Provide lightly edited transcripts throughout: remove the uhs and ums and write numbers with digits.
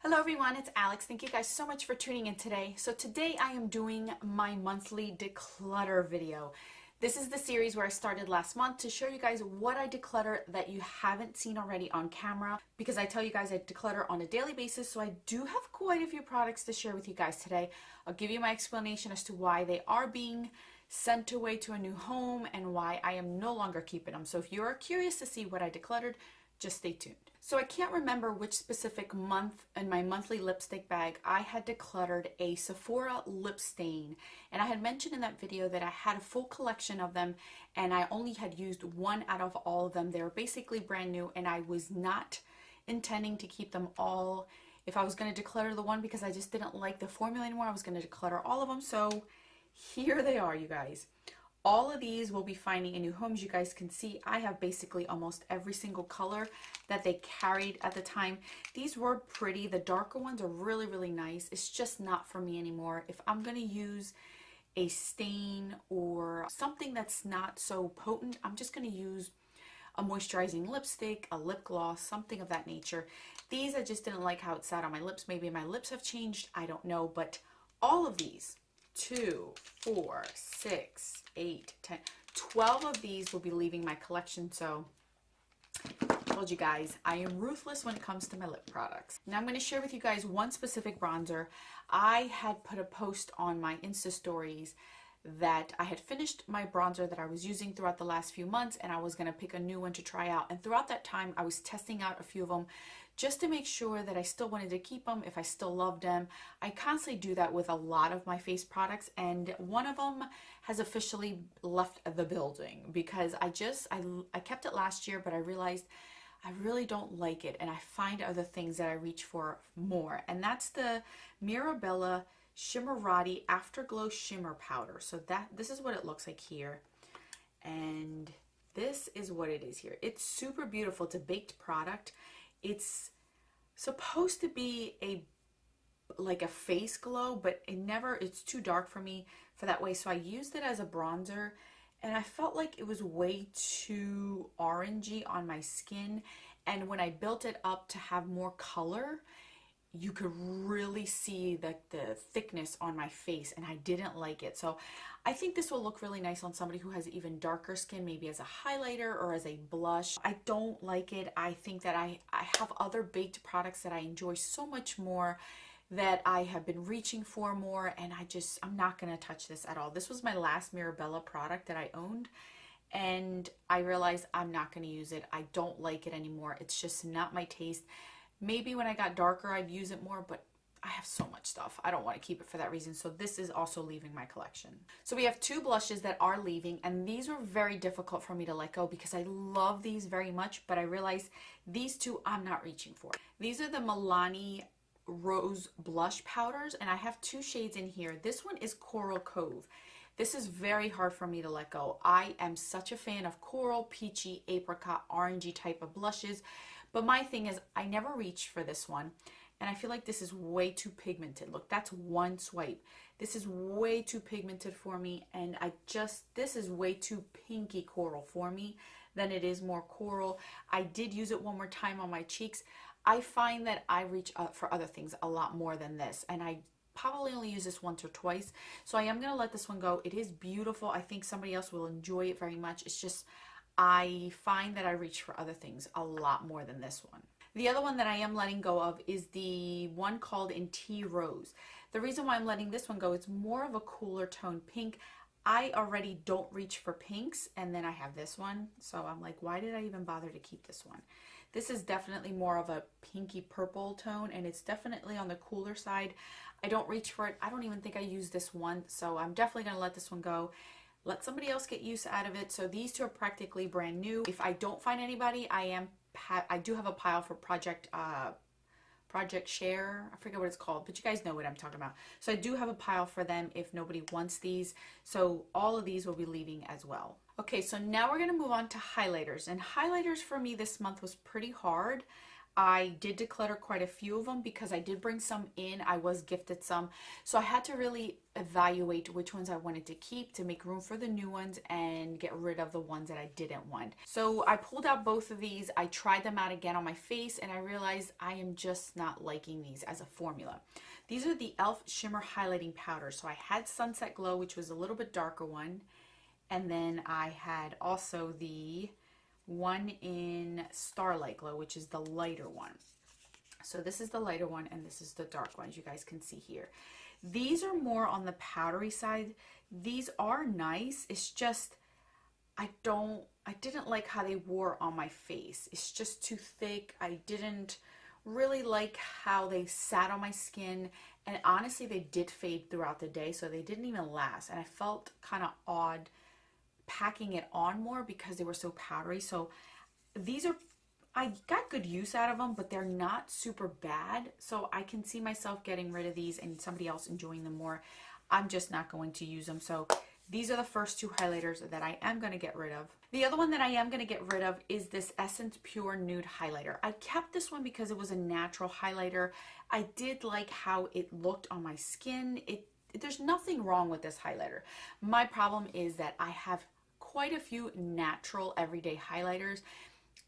Hello everyone, it's Alex. Thank you guys so much for tuning in today. So today I am doing my monthly declutter video. This is the series where I started last month to show you guys what I declutter that you haven't seen already on camera, because I tell you guys I declutter on a daily basis, so I do have quite a few products to share with you guys today. I'll give you my explanation as to why they are being sent away to a new home and why I am no longer keeping them. So if you are curious to see what I decluttered, just stay tuned. So I can't remember which specific month in my monthly lipstick bag I had decluttered a Sephora lip stain, and I had mentioned in that video that I had a full collection of them and I only had used one out of all of them. They were basically brand new and I was not intending to keep them all. If I was going to declutter the one because I just didn't like the formula anymore, I was going to declutter all of them. So here they are, you guys. All of these will be finding in new homes. You guys can see I have basically almost every single color that they carried at the time. These were pretty. The darker ones are really, really nice. It's just not for me anymore. If I'm going to use a stain or something that's not so potent, I'm just going to use a moisturizing lipstick, a lip gloss, something of that nature. These, I just didn't like how it sat on my lips. Maybe my lips have changed. I don't know. But all of these, 2, 4, 6, 8, 10, 12 of these will be leaving my collection. So I told you guys, I am ruthless when it comes to my lip products. Now I'm going to share with you guys one specific bronzer. I had put a post on my Insta stories that I had finished my bronzer that I was using throughout the last few months and I was going to pick a new one to try out. And throughout that time, I was testing out a few of them just to make sure that I still wanted to keep them, if I still loved them. I constantly do that with a lot of my face products, and one of them has officially left the building because I kept it last year, but I realized I really don't like it and I find other things that I reach for more. And that's the Mirabella Shimmerati Afterglow Shimmer Powder. So this is what it looks like here, and this is what it is here. It's super beautiful. It's a baked product. It's supposed to be like a face glow, but it's too dark for me for that way. So I used it as a bronzer and I felt like it was way too orangey on my skin. And when I built it up to have more color, you could really see the thickness on my face and I didn't like it. So I think this will look really nice on somebody who has even darker skin, maybe as a highlighter or as a blush. I don't like it. I think that I have other baked products that I enjoy so much more, that I have been reaching for more, and I'm not going to touch this at all. This was my last Mirabella product that I owned, and I realized I'm not going to use it. I don't like it anymore. It's just not my taste. Maybe when I got darker, I'd use it more, but I have so much stuff. I don't want to keep it for that reason. So this is also leaving my collection. So we have two blushes that are leaving, and these were very difficult for me to let go because I love these very much, but I realized these two I'm not reaching for. These are the Milani Rose Blush Powders, and I have two shades in here. This one is Coral Cove. This is very hard for me to let go. I am such a fan of coral, peachy, apricot, orangey type of blushes. But my thing is, I never reached for this one, and I feel like this is way too pigmented. Look, that's one swipe. This is way too pigmented for me, and this is way too pinky coral for me than it is more coral. I did use it one more time on my cheeks. I find that I reach up for other things a lot more than this, and I probably only use this once or twice. So I am going to let this one go. It is beautiful. I think somebody else will enjoy it very much. It's just, I find that I reach for other things a lot more than this one. The other one that I am letting go of is the one called in Tea Rose. The reason why I'm letting this one go, it's more of a cooler tone pink. I already don't reach for pinks, and then I have this one. So I'm like, why did I even bother to keep this one? This is definitely more of a pinky purple tone, and it's definitely on the cooler side. I don't reach for it. I don't even think I used this one, so I'm definitely going to let this one go. Let somebody else get use out of it. So these two are practically brand new. If I don't find anybody, I do have a pile for Project Share. I forget what it's called, but you guys know what I'm talking about. So I do have a pile for them if nobody wants these. So all of these will be leaving as well. Okay, so now we're going to move on to highlighters. And highlighters for me this month was pretty hard. I did declutter quite a few of them because I did bring some in. I was gifted some. So I had to really evaluate which ones I wanted to keep to make room for the new ones and get rid of the ones that I didn't want. So I pulled out both of these. I tried them out again on my face and I realized I am just not liking these as a formula. These are the e.l.f. Shimmer Highlighting Powder. So I had Sunset Glow, which was a little bit darker one. And then I had also the one in Starlight Glow, which is the lighter one. So this is the lighter one and this is the dark one, as you guys can see here. These are more on the powdery side. These are nice. It's just I didn't like how they wore on my face. It's just too thick. I didn't really like how they sat on my skin, and honestly they did fade throughout the day, so they didn't even last, and I felt kind of odd packing it on more because they were so powdery. So these are, I got good use out of them, but they're not super bad. So I can see myself getting rid of these and somebody else enjoying them more. I'm just not going to use them. So these are the first two highlighters that I am going to get rid of. The other one that I am going to get rid of is this Essence Pure Nude Highlighter. I kept this one because it was a natural highlighter. I did like how it looked on my skin. There's nothing wrong with this highlighter. My problem is that I have quite a few natural everyday highlighters,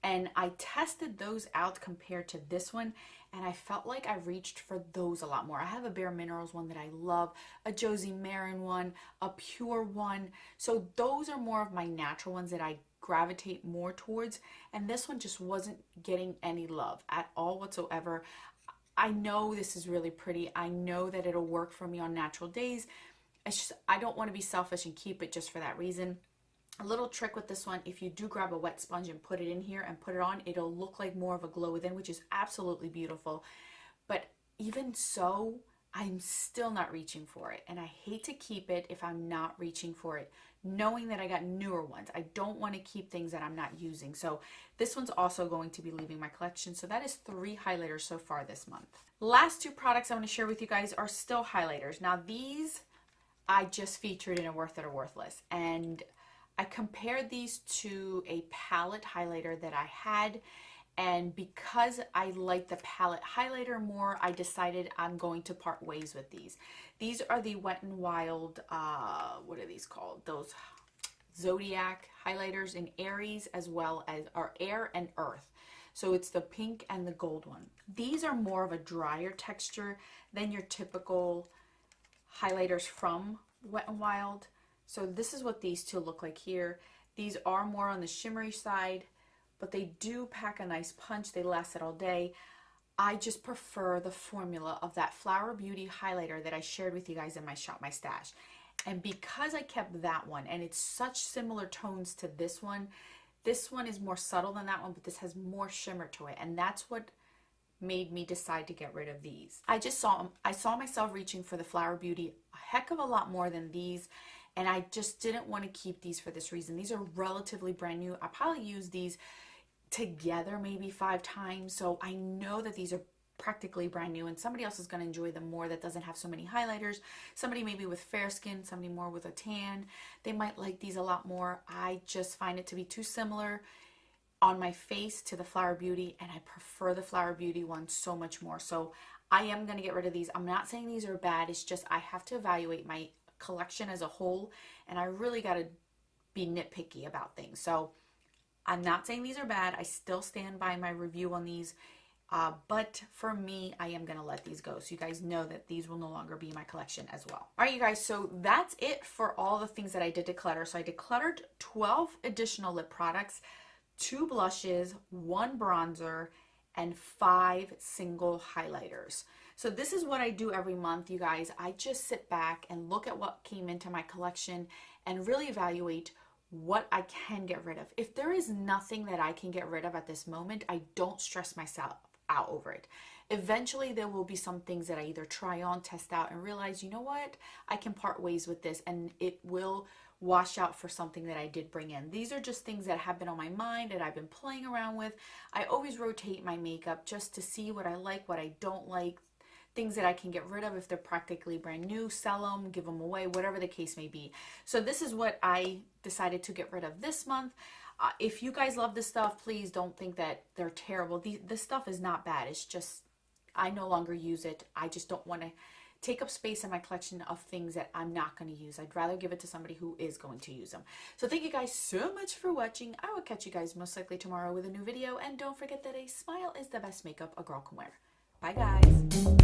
and I tested those out compared to this one, and I felt like I reached for those a lot more. I have a Bare Minerals one that I love, a Josie Maran one, a Pure one. So those are more of my natural ones that I gravitate more towards, and this one just wasn't getting any love at all whatsoever. I know this is really pretty. I know that it'll work for me on natural days. It's just, I don't want to be selfish and keep it just for that reason. A little trick with this one, if you do grab a wet sponge and put it in here and put it on, it'll look like more of a glow within, which is absolutely beautiful. But even so, I'm still not reaching for it. And I hate to keep it if I'm not reaching for it, knowing that I got newer ones. I don't want to keep things that I'm not using. So this one's also going to be leaving my collection. So that is 3 highlighters so far this month. Last 2 products I want to share with you guys are still highlighters. Now these I just featured in a Worth It or Worthless. And I compared these to a palette highlighter that I had, and because I like the palette highlighter more, I decided I'm going to part ways with these. These are the Wet n Wild, what are these called? Those Zodiac highlighters in Aries, as well as Air and Earth. So it's the pink and the gold one. These are more of a drier texture than your typical highlighters from Wet n Wild. So this is what these two look like here. These are more on the shimmery side, but they do pack a nice punch. They lasted all day. I just prefer the formula of that Flower Beauty highlighter that I shared with you guys in my Shop My Stash. And because I kept that one, and it's such similar tones to this one is more subtle than that one, but this has more shimmer to it. And that's what made me decide to get rid of these. I saw myself reaching for the Flower Beauty a heck of a lot more than these. And I just didn't want to keep these for this reason. These are relatively brand new. I probably used these together maybe 5 times. So I know that these are practically brand new, and somebody else is going to enjoy them more that doesn't have so many highlighters. Somebody maybe with fair skin, somebody more with a tan, they might like these a lot more. I just find it to be too similar on my face to the Flower Beauty, and I prefer the Flower Beauty one so much more. So I am going to get rid of these. I'm not saying these are bad. It's just I have to evaluate my collection as a whole, and I really got to be nitpicky about things. So I'm not saying these are bad. I still stand by my review on these, but for me, I am going to let these go. So you guys know that these will no longer be in my collection as well. All right, you guys, so that's it for all the things that I did declutter. So I decluttered 12 additional lip products, 2 blushes, 1 bronzer, and 5 single highlighters. So this is what I do every month, you guys. I just sit back and look at what came into my collection and really evaluate what I can get rid of. If there is nothing that I can get rid of at this moment, I don't stress myself out over it. Eventually there will be some things that I either try on, test out, and realize, you know what, I can part ways with this, and it will wash out for something that I did bring in. These are just things that have been on my mind and I've been playing around with. I always rotate my makeup just to see what I like, what I don't like, things that I can get rid of if they're practically brand new, sell them, give them away, whatever the case may be. So this is what I decided to get rid of this month. if you guys love this stuff, please don't think that they're terrible. This stuff is not bad. It's just, I no longer use it. I just don't want to take up space in my collection of things that I'm not going to use. I'd rather give it to somebody who is going to use them. So thank you guys so much for watching. I will catch you guys most likely tomorrow with a new video. And don't forget that a smile is the best makeup a girl can wear. Bye guys.